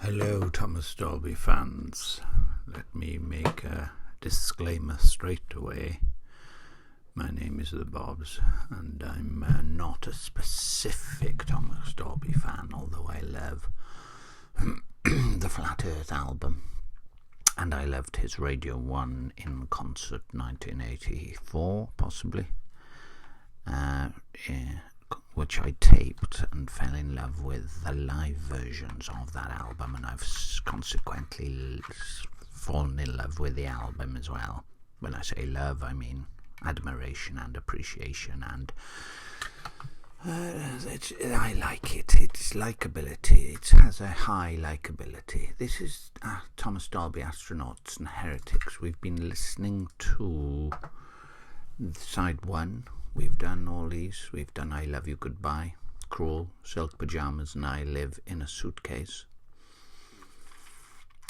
Hello, Thomas Dolby fans. Let me make a disclaimer straight away. My name is The Bobs, and I'm not a specific Thomas Dolby fan, although I love the Flat Earth album, and I loved his Radio 1 in concert 1984, possibly, which I taped and fell in love with the live versions of that album, and I've consequently fallen in love with the album as well. When I say love, I mean admiration and appreciation, and I like it. It's likability. It has a high likability. This is Thomas Dolby, Astronauts and Heretics. We've been listening to side 1. We've done all these. We've done I Love You Goodbye, Cruel, Silk Pyjamas, and I Live in a Suitcase.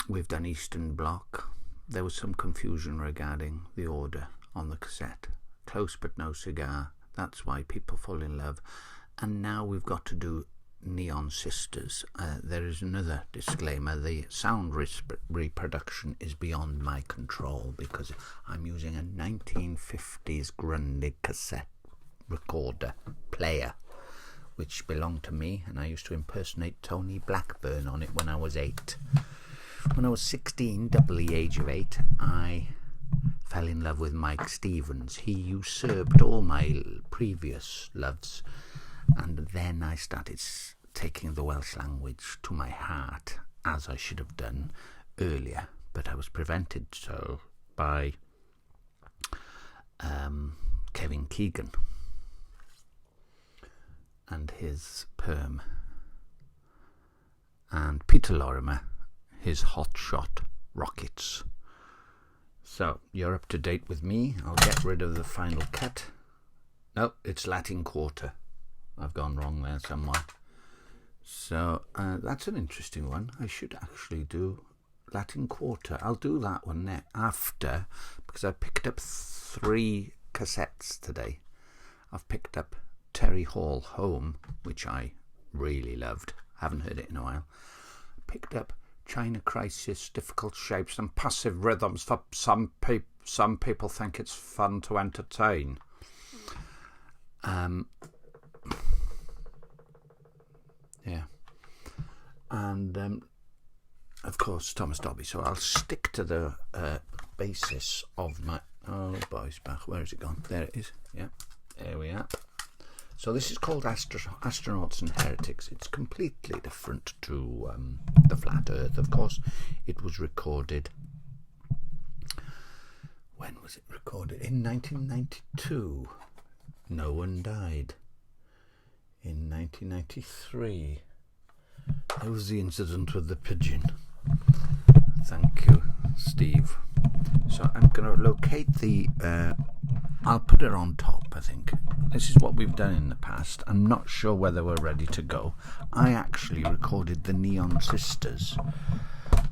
We've done Eastern Bloc. There was some confusion regarding the order on the cassette. Close but no cigar. That's why people fall in love. And now we've got to do Neon Sisters. There is another disclaimer. The sound reproduction is beyond my control because I'm using a 1950s Grundig cassette recorder player, which belonged to me, and I used to impersonate Tony Blackburn on it when I was 8. When I was 16, double the age of 8, I fell in love with Mike Stevens. He usurped all my previous loves, and then I started taking the Welsh language to my heart, as I should have done earlier, but I was prevented so by Kevin Keegan and his perm, and Peter Lorimer, his hotshot rockets. So you're up to date with me. I'll get rid of the final cut. No, it's Latin Quarter. I've gone wrong there somewhere. So that's an interesting one. I should actually do Latin Quarter. I'll do that one after, because I picked up 3 cassettes today. I've picked up Terry Hall Home, which I really loved. Haven't heard it in a while. Picked up China Crisis, Difficult Shapes and Passive Rhythms. For some people think it's fun to entertain. Yeah. And of course Thomas Dolby. So I'll stick to the basis of my boys back. Where has it gone? There it is. Yeah, there we are. So this is called Astronauts and Heretics. It's completely different to the Flat Earth, of course. It was recorded... When was it recorded? In 1992. No One Died. In 1993. There was the incident with the pigeon. Thank you, Steve. So I'm going to locate the... I'll put it on top, I think. This is what we've done in the past. I'm not sure whether we're ready to go. I actually recorded the Neon Sisters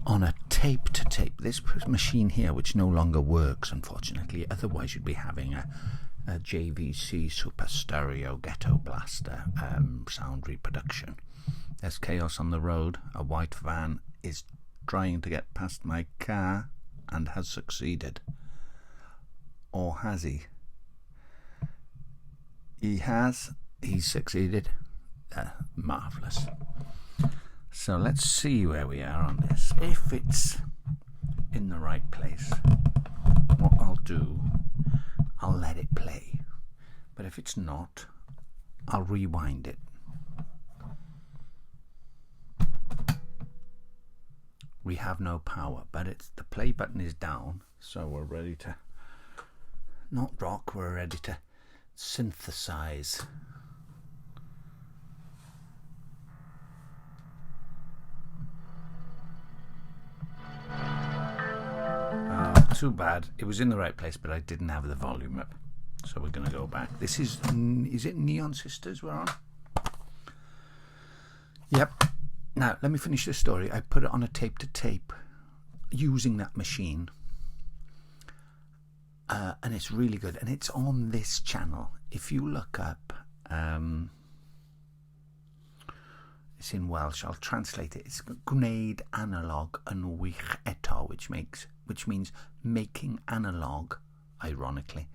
on a tape-to-tape. This machine here, which no longer works, unfortunately. Otherwise, you'd be having a JVC Super Stereo Ghetto Blaster sound reproduction. There's chaos on the road. A white van is trying to get past my car and has succeeded. Or has he? He has. He's succeeded. Marvellous. So let's see where we are on this. If it's in the right place, what I'll do, I'll let it play. But if it's not, I'll rewind it. We have no power, but the play button is down, so we're ready to not rock, we're ready to synthesize. Too bad. It was in the right place, but I didn't have the volume up. So we're going to go back. This is it Neon Sisters we're on? Yep. Now, let me finish the story. I put it on a tape-to-tape using that machine. And it's really good. And it's on this channel. If you look up It's in Welsh. I'll translate it. It's gwneud analog yn wych eto, which means making analog, ironically,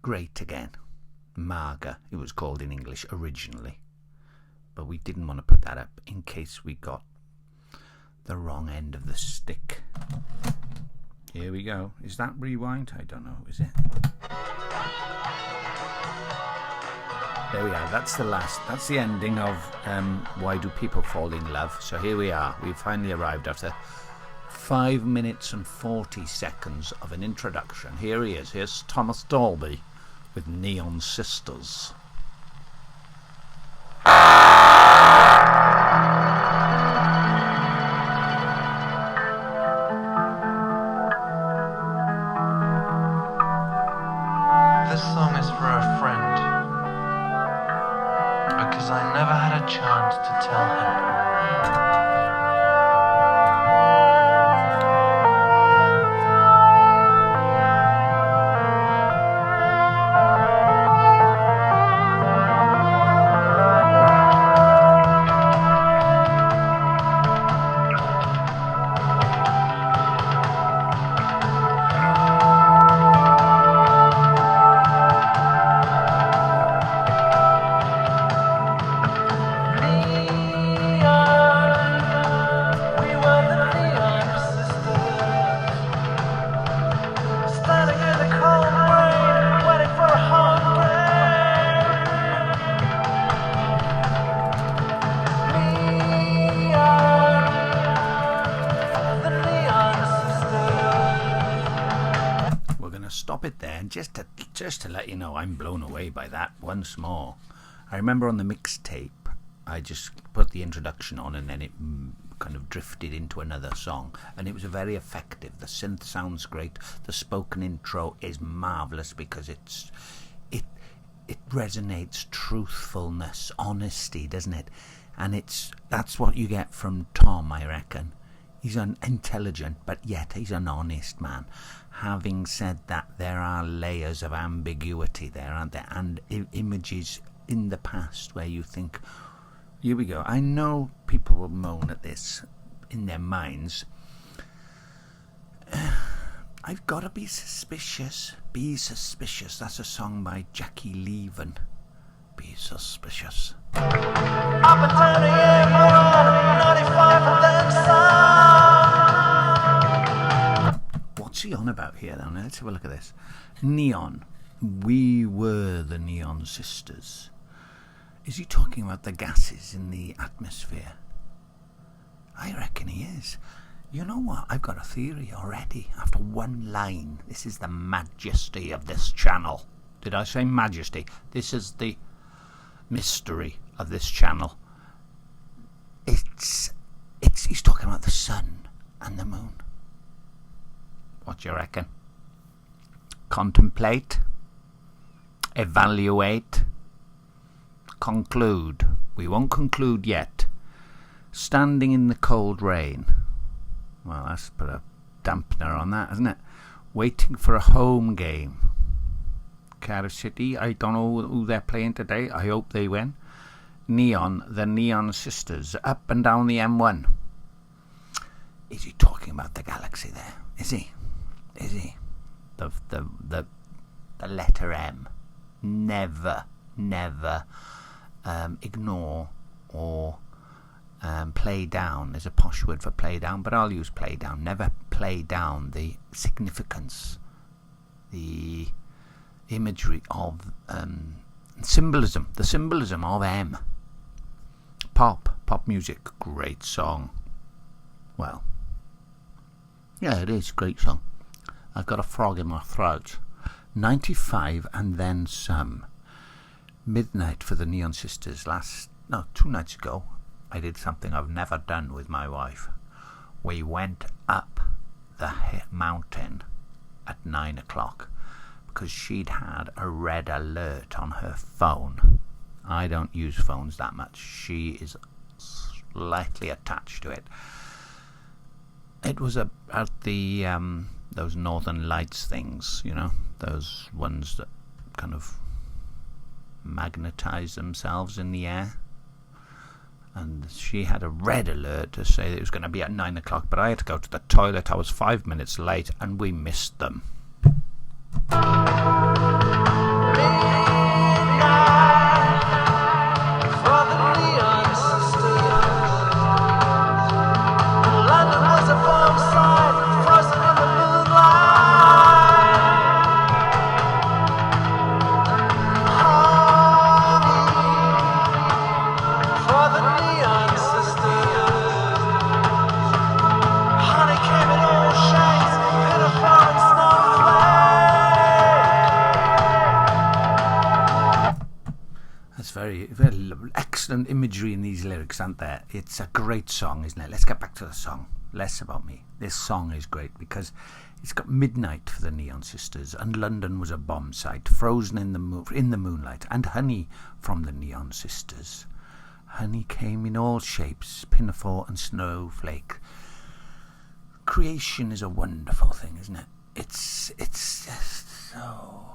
great again. Maga, it was called in English originally, but we didn't want to put that up in case we got the wrong end of the stick. Here we go. Is that rewind? I don't know. Is it? There we are. That's the last. That's the ending of Why Do People Fall in Love? So here we are. We've finally arrived after 5 minutes and 40 seconds of an introduction. Here he is. Here's Thomas Dolby with Neon Sisters. This song is for a friend, because I never had a chance to tell him. Stop it there, and just to let you know, I'm blown away by that once more. I remember on the mixtape, I just put the introduction on, and then it kind of drifted into another song, and it was very effective. The synth sounds great. The spoken intro is marvelous because it resonates truthfulness, honesty, doesn't it? And that's what you get from Tom, I reckon. He's an intelligent, but yet he's an honest man. Having said that, there are layers of ambiguity there, aren't there? And images in the past where you think, here we go. I know people will moan at this in their minds. I've got to be suspicious. Be suspicious. That's a song by Jackie Leaven. Be suspicious. Up and down the M195 and then some. What's he on about here now? Let's have a look at this. Neon. We were the Neon Sisters. Is he talking about the gases in the atmosphere? I reckon he is. You know what? I've got a theory already. After one line, this is the majesty of this channel. Did I say majesty? This is the mystery of this channel. He's talking about the sun and the moon. What do you reckon? Contemplate, evaluate, conclude. We won't conclude yet. Standing in the cold rain. Well, that's put a dampener on that, hasn't it? Waiting for a home game. Cardiff City, I don't know who they're playing today. I hope they win. Neon, the Neon Sisters, up and down the M1. Is he talking about the galaxy there? Is he? Is he? The letter M. Never ignore or play down. There's a posh word for play down, but I'll use play down. Never play down the significance, the imagery of symbolism, the symbolism of M. Pop music, great song. Well, yeah, it is a great song. I've got a frog in my throat. 95 and then some. Midnight for the Neon Sisters. 2 nights ago, I did something I've never done with my wife. We went up the mountain at 9 o'clock because she'd had a red alert on her phone. I don't use phones that much. She is slightly attached to it. It was about the those Northern Lights things, you know, those ones that kind of magnetize themselves in the air. And she had a red alert to say that it was going to be at 9 o'clock, but I had to go to the toilet. I was 5 minutes late and we missed them. Very excellent imagery in these lyrics, aren't there? It's a great song, isn't it? Let's get back to the song. Less about me. This song is great because it's got midnight for the Neon Sisters, and London was a bomb site, frozen in the moonlight, and honey from the Neon Sisters. Honey came in all shapes, pinafore and snowflake. Creation is a wonderful thing, isn't it? It's just so,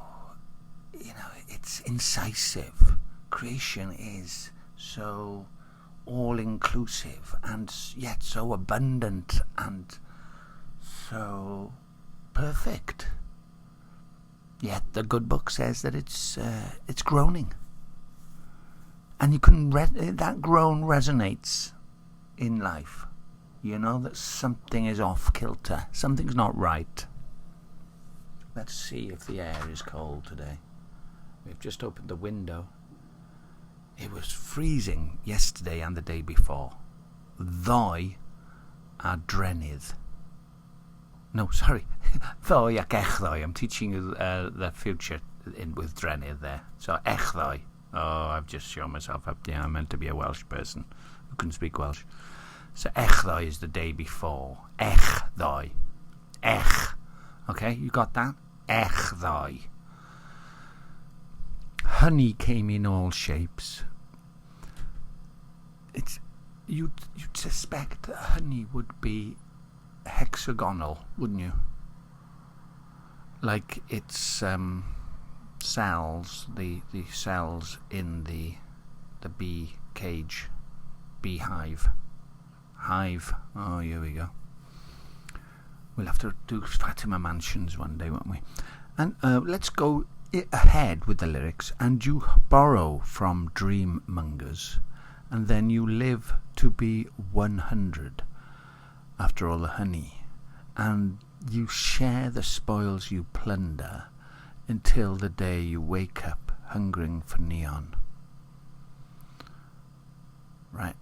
it's incisive. Creation is so all-inclusive and yet so abundant and so perfect. Yet the good book says that it's groaning, and you can that groan resonates in life. You know that something is off kilter, something's not right. Let's see if the air is cold today. We've just opened the window. It was freezing yesterday and the day before. Ddoe a drenydd. No, sorry. Ddoe ac echddoe. I'm teaching you the future with drenydd there. So echddoe. Oh, I've just shown myself up. Yeah, I'm meant to be a Welsh person who can speak Welsh. So echddoe is the day before. Echddoe. Okay, you got that? Echddoe. Honey came in all shapes. You'd suspect that honey would be hexagonal, wouldn't you? Like its cells, the cells in the bee cage, beehive, hive. Oh, here we go. We'll have to do Fatima Mansions one day, won't we? And let's go ahead with the lyrics, and you borrow from dream mongers, and then you live to be 100 after all the honey, and you share the spoils you plunder until the day you wake up hungering for neon. Right,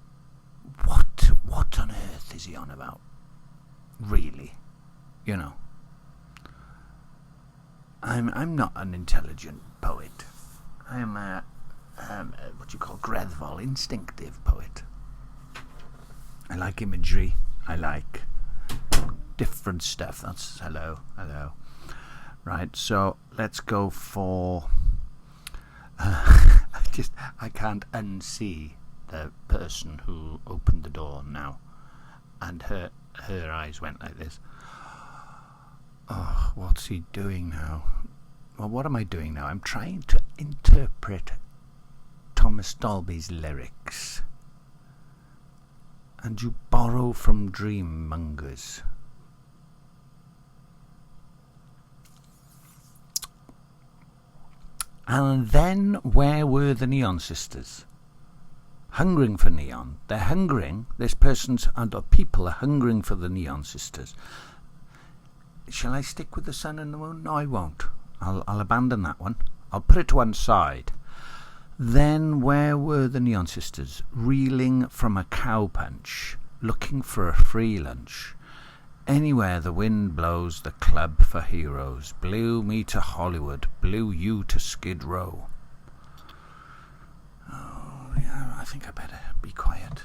what on earth is he on about, really? You know, I'm not an intelligent poet. I am a what you call greddfol, instinctive poet. I like imagery. I like different stuff. That's hello. Right, so let's go for. I can't unsee the person who opened the door now, and her eyes went like this. Oh, what's he doing now? Well, what am I doing now? I'm trying to interpret Thomas Dolby's lyrics. And you borrow from dream mongers. And then where were the Neon Sisters? Hungering for neon. They're hungering. This person's and people are hungering for the Neon Sisters. Shall I stick with the sun and the moon? No, I won't. I'll abandon that one. I'll put it to one side. Then where were the Neon Sisters? Reeling from a cowpunch, looking for a free lunch. Anywhere the wind blows, the club for heroes. Blew me to Hollywood, blew you to Skid Row. Oh, yeah, I think I better be quiet.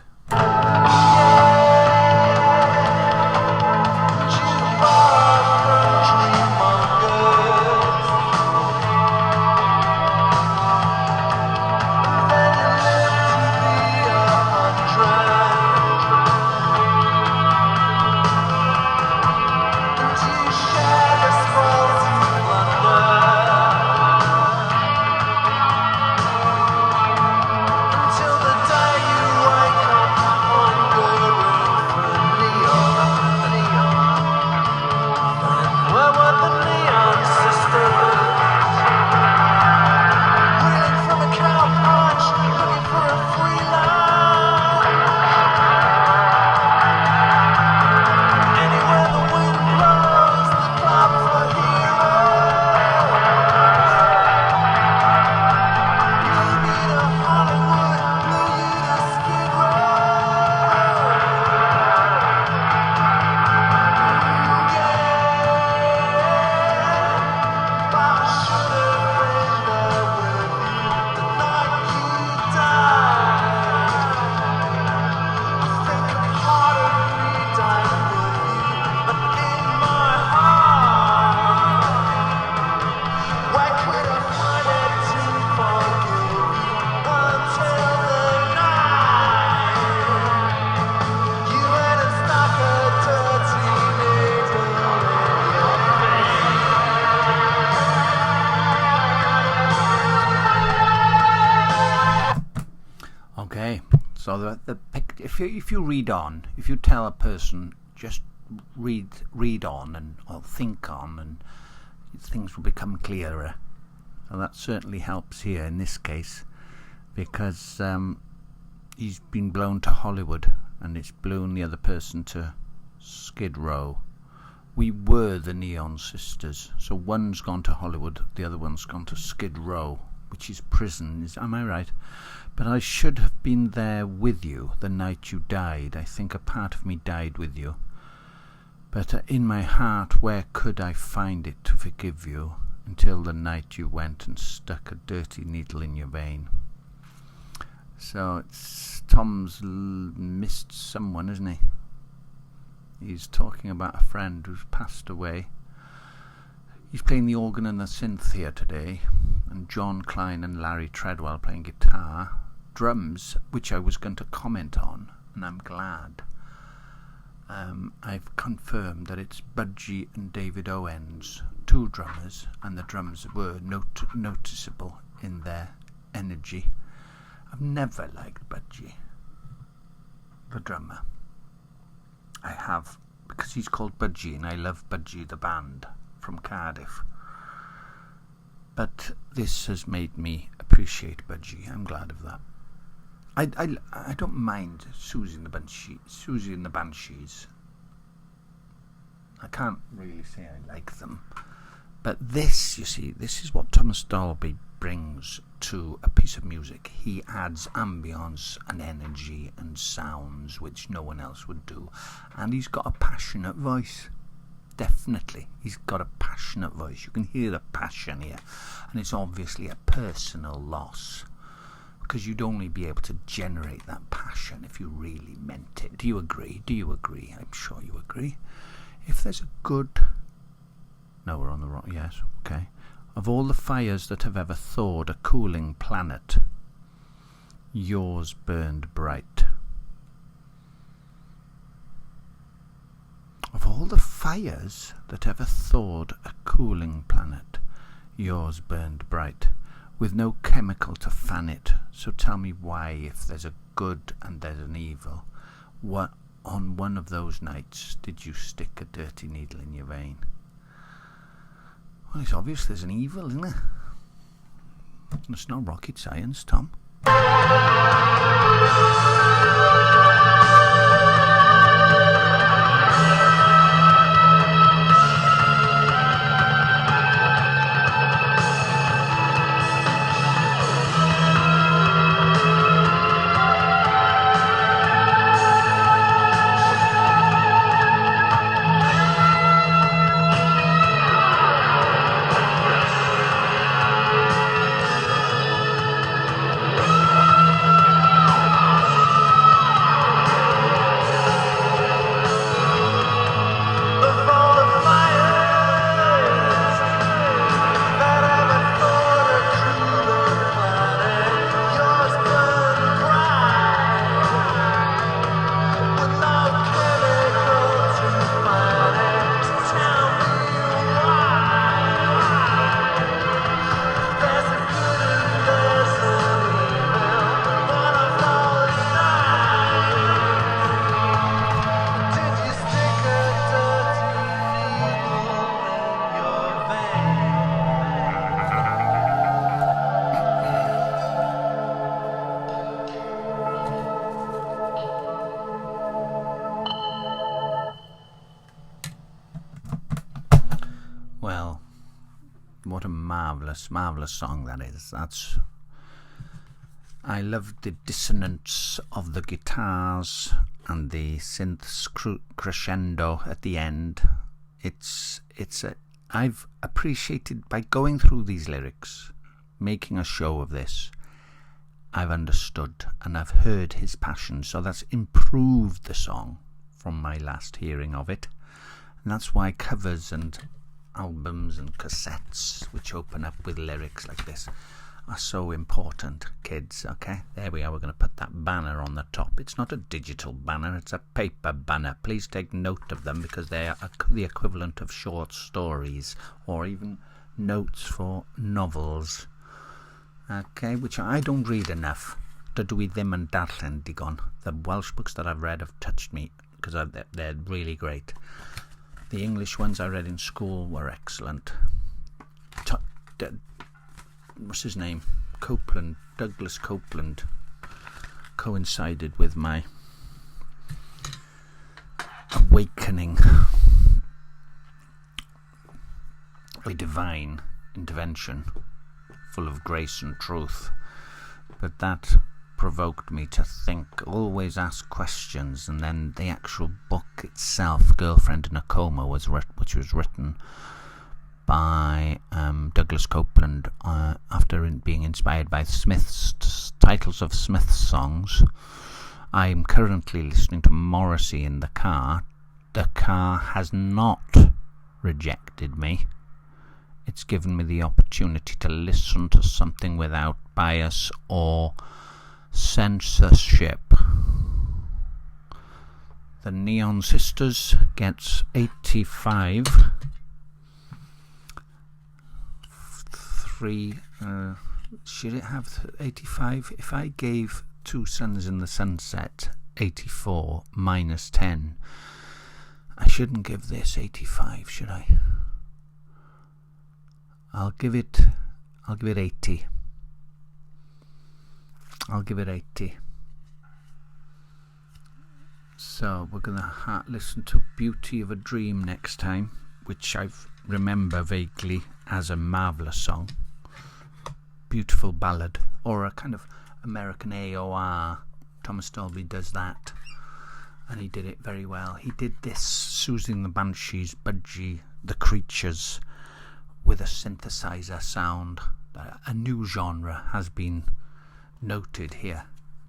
if you read on, if you tell a person just read on or think on, and things will become clearer. So that certainly helps here in this case, because he's been blown to Hollywood and it's blown the other person to Skid Row. We were the Neon Sisters, so one's gone to Hollywood, the other one's gone to Skid Row, which is prison. Am I right? But I should have been there with you the night you died. I think a part of me died with you. But in my heart, where could I find it to forgive you, until the night you went and stuck a dirty needle in your vein? So Tom's missed someone, isn't he? He's talking about a friend who's passed away. He's playing the organ and the synth here today, and John Klein and Larry Treadwell playing guitar, drums, which I was going to comment on, and I'm glad. I've confirmed that it's Budgie and David Owens, two drummers, and the drums were noticeable in their energy. I've never liked Budgie, the drummer. I have, because he's called Budgie, and I love Budgie the band from Cardiff. But this has made me appreciate Budgie. I'm glad of that. I don't mind Susie and the Banshees. I can't really say I like them. But this, you see, this is what Thomas Dolby brings to a piece of music. He adds ambience and energy and sounds which no one else would do. And he's got a passionate voice. Definitely. He's got a passionate voice. You can hear the passion here. And it's obviously a personal loss, because you'd only be able to generate that passion if you really meant it. Do you agree? Do you agree? I'm sure you agree. If there's a good... No, we're on the wrong... Yes, okay. Of all the fires that have ever thawed a cooling planet, yours burned bright. Of all the fires that ever thawed a cooling planet, yours burned bright, with no chemical to fan it. So tell me why, if there's a good and there's an evil, what on one of those nights did you stick a dirty needle in your vein? Well, it's obvious there's an evil, isn't there? It's not rocket science, Tom. Well, what a marvellous song that is. I love the dissonance of the guitars and the synths crescendo at the end. I've appreciated, by going through these lyrics, making a show of this, I've understood and I've heard his passion, so that's improved the song from my last hearing of it. And that's why covers and albums and cassettes which open up with lyrics like this are so important, kids. Okay, there we are. We're going to put that banner on the top. It's not a digital banner, it's a paper banner. Please take note of them, because they are the equivalent of short stories or even notes for novels. Okay, which I don't read enough dydw I ddim yn darllen digon. The Welsh books that I've read have touched me because they're really great. The English ones I read in school were excellent. What's his name? Douglas Copeland coincided with my awakening, a divine intervention full of grace and truth. But that provoked me to think, always ask questions, and then the actual book itself, Girlfriend in a Coma, which was written by Douglas Copeland after being inspired by titles of Smith's songs. I'm currently listening to Morrissey in the car. The car has not rejected me. It's given me the opportunity to listen to something without bias or censorship. The Neon Sisters gets 85. Should it have 85? If I gave Two Suns in the Sunset 84 minus 10, I shouldn't give this 85, should I? I'll give it 80. I'll give it 80. So we're going to listen to Beauty of a Dream next time, which I remember vaguely as a marvellous song. Beautiful ballad, or a kind of American AOR. Thomas Dolby does that, and he did it very well. He did this Susie and the Banshees, Budgie, The Creatures, with a synthesizer sound. A new genre has been noted here.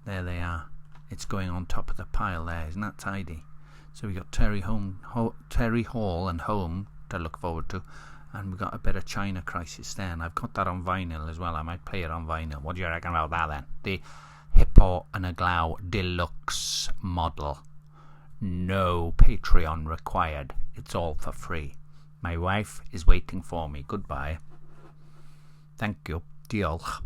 There they are. It's going on top of the pile there. Isn't that tidy? So we got Terry Hall and Home to look forward to, and we got a bit of China Crisis there, and I've got that on vinyl as well. I might play it on vinyl. What do you reckon about that then? The Hippo and a Glow Deluxe model. No Patreon required. It's all for free. My wife is waiting for me. Goodbye. Thank you. Diolch.